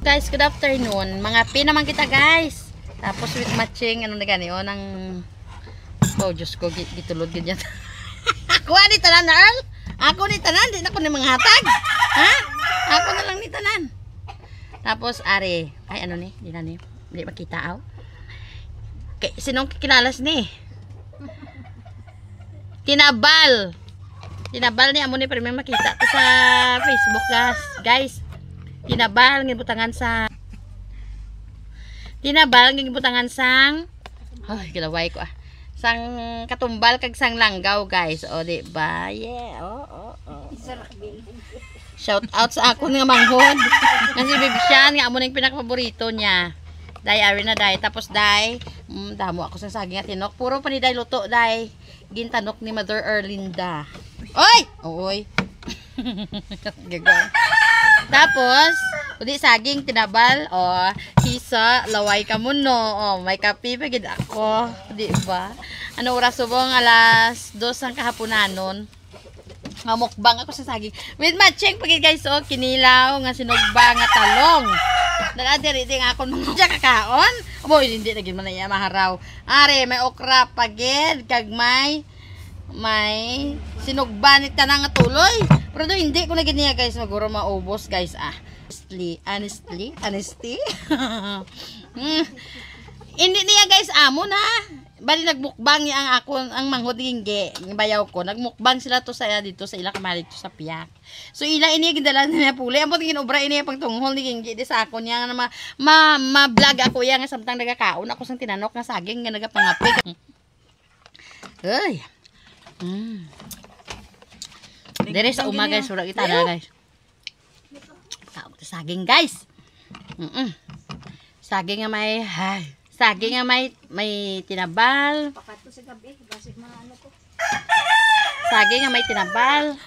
Guys, good afternoon. Mga pin naman kita guys. Tapos with matching ano na gani ng oh Diyos ko gitulod ganyan. Ako ni tanan Earl. Ako ni tanan di na ko ni mga hatag. Ha? Ako na lang ni tanan. Tapos are ay ano ni di na ni di makita aw. Kay sinong kinalas ni? Tinabal ni amo ni premium makita to sa Facebook guys. Tinabal ng butangan sang ay kilaway ko sang katumbal kag sang langgaw guys. O di ba? Yeah. Shout out sa ako nga manghod. Nga si Bibisyan nga amo ning pinakapaborito niya. Day ari na day tapos day damo ako sa saging at tinok. Puro pa ni day luto day. Gintanok ni Mother Erlinda. Oy! Oy. Gagawin. Tapos, udi saging tinabal, hisa, laway ka mo no. May kape pa gid ako, di ba? Ano oras subong alas 2 ang kahaponanon. Mamukbang ako sa saging. With matching pagid guys, kinilaw nga sinugba nga talong. Nag-adiri ding ako nung kakaon. Boy, hindi na gid man iya maharaw. Are may okra pagid kag may sinugba ni tanang nga tuloy. Pero hindi ko na ganiya guys, maguro maubos guys. Honestly. Hindi niya guys amo na. Bali nagbukbang niya ang manghod ngge, bayaw ko. Nagmukbang sila to sa dito sa ila kamalit to sa piyak. So ila ini gidala niya puli. Amot ginobra ini pang tunghol ni ngge di sa ako niya nga ma-vlog ako ya nga samtang nagakaon ako sang tinanok nga saging nga nagapangapik. Ay. Dere sa umaga guys, surag kita na guys. Kaog to saging guys. Saging nga may tinabal. Pakato sa gabi, basig mga ano ko. Saging nga may tinabal.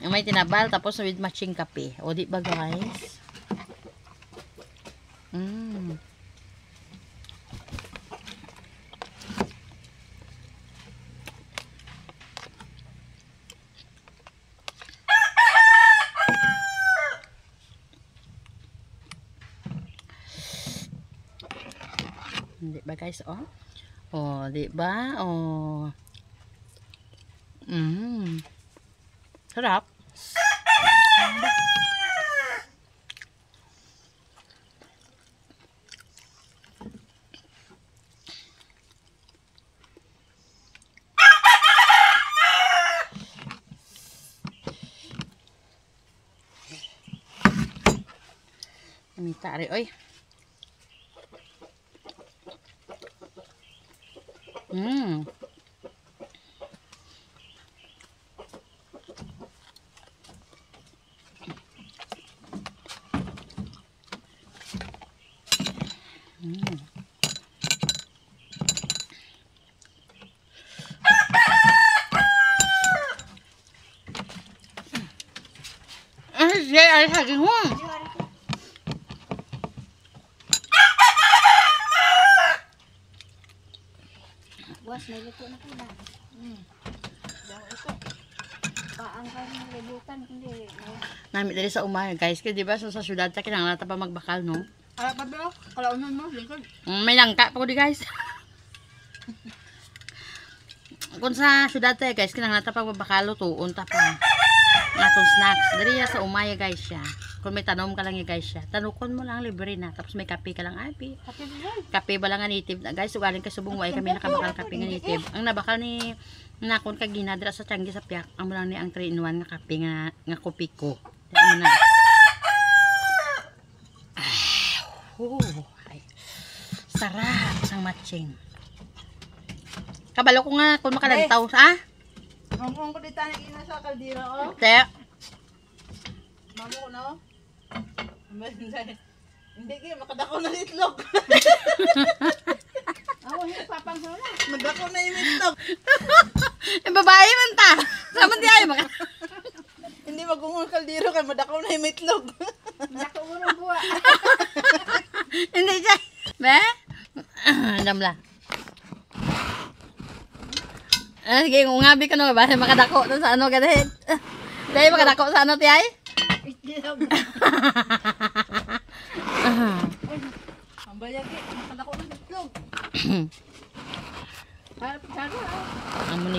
May tinabal tapos with matching kape. O di ba guys? Di ba guys, di ba? Sarap. Minta rin, oy. Ay, saging mo. Buwas, may luto na pula. Paang ka ng libutan, hindi. Namit dali sa umaga guys. Kasi diba sa syudad ta kinahanglan ta pa magbakal no? Ala pa ba? Kalaunan mo, lingkod. May langka pa ko di guys. Kung sa syudad ta guys, kinahanglan ta pa magbakal tuon ta pa. Natong snacks. Dali sa umaya guys siya. Kung may tanom ka lang guys siya. Tanukon mo lang libre na. Tapos may kape ka lang. Kape ba lang nga native na guys. Ugaling ka subong way kami nakabakal kape nga native. Ang nabakal ni nakon kag ginadra sa Tiangge sa piyak. Ang lang ni ang 3-in-1 nga kape nga kopi ko. Ano na. Ay. Sarap sang matching. Kabalo ko nga kung makalantaw sa Mamong ko dito na ina sa kaldira o. Te. Mamo ko no. Hindi kayo makadako na itlog. Ako hindi papang sa na. Madako na yung itlog. Yung babae man ta. Sama di ay maka. Hindi magungol kaldiro kay madako na yung itlog. Madako mo ng buwa. Hindi siya. Be? Namla. Sige, kung ngabi ka no, basta makadako doon sa ano ganit. Dahil makadako sa ano, tiyay?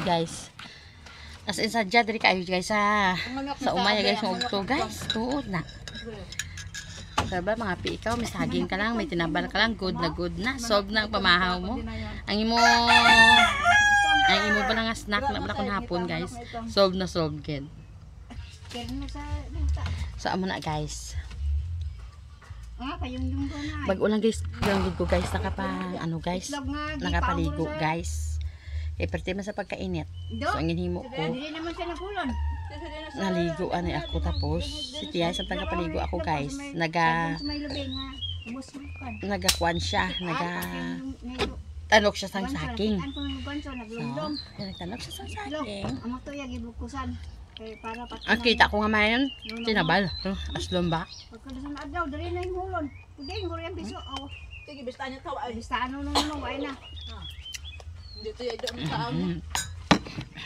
guys. As in sadya diri kayo guys sa umaya guys mo to guys. Tuod na. Sabi mga pi ikaw may saging ka lang, may tinabal ka lang, good na. Solve na ang pamahaw mo. Ang imo ba lang nga snack na pala kung hapon guys. Solve na solve gid. So amo na guys. Bago lang guys, yung ko guys nakapang ano guys, nakapaligo guys. Perte man sa pagkainit. So ang hinimo ko. Naligo ani ako tapos si Tia sa pagkapaligo ako guys. Nagakuan siya, tanok siya sang saking. So, nagtanok siya sang saking. Ang kita ko nga mayon, tinabal. Aslom ba? Sige, bistaan niya tawa. Dito yung doon sa amin.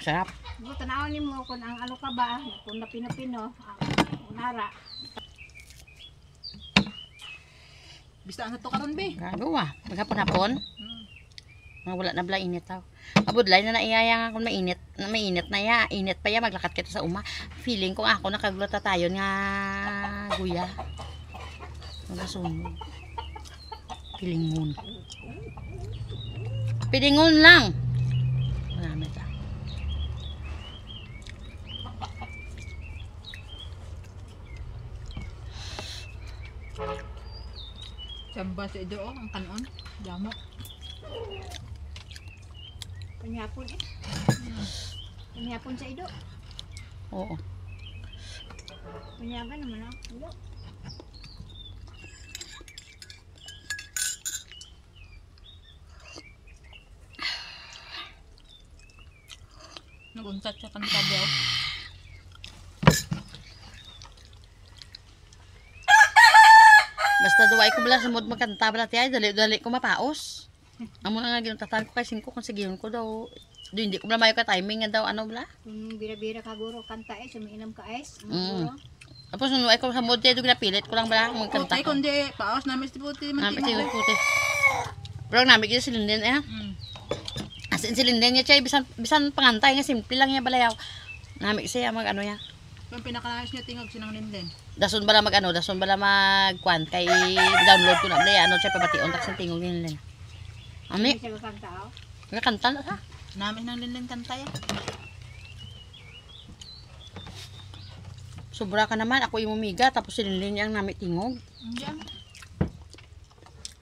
Sarap. Tanawan ni mo kung ang alo ka ba, kung napino-pino, unara. Bistaan na to karon be. Gago Maghapon-hapon. Wala na bala init taw. Abudlay na naiyaya nga kung mainit na ya. Init pa ya maglakat kita sa uma. Feeling ko ako nakaglata tayo nga guya. Nagasunod. Pilingon. Pilingon lang. Marami ta. Samba sa ido ang kanon. Damo. Panyapon Panyapon sa ido. Oo. Panyagan naman ako. Ido. Naguntat siya kanta daw. Basta duway ko bala sa mood magkanta bala tiay, dali ko mapaos. Amo na nga ginutatan ko kay 5 kung sigihon ko daw. Hindi ko bala mayo ka timing nga daw ano bala. Kung bira-bira ka guro kanta sumiinom ka Tapos nung duway ko sa mood tiay, napilit ko lang bala magkanta. Puti kundi paos namin si puti man. Namin si puti. Pero namin kita silindin As in silindin niya chay bisan pangantay nga simple lang niya balayaw. Namin siya mag ano ya. Yung pinakalahas niya tingog sinang linden. Dason bala magkuan kay download ko na bala ano chay pabation tak sa tingog nila. Ami, siya kanta kanta na ha. Namin nang linden kanta ya. Sobra ka naman ako imumiga tapos silindin niya ang nami tingog. Diyan.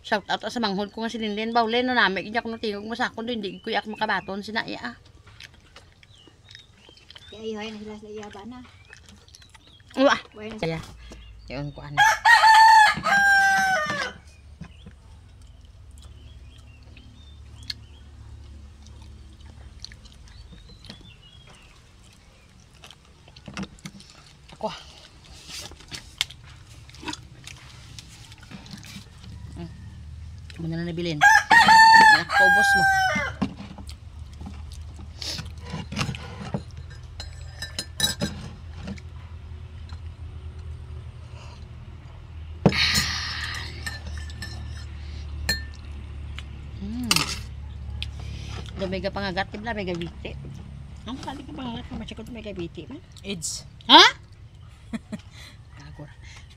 Shout out sa manghod ko nga si Linden Bawlen no nami kanya ko tingog mo sa akon hindi ko yak makabaton sina iya. Kaya ihoy na sila sa iyaba na. Uwa. Buhay na Kaya yun ko ano. Ako. Muna na nabilin. Nakakaubos mo. Mega pangagat tibla mega biti. Ang kali ka pangagat ka macakot mega biti man. AIDS. Ha?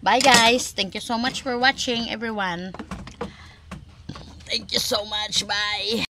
Bye guys. Thank you so much for watching everyone. Thank you so much. Bye.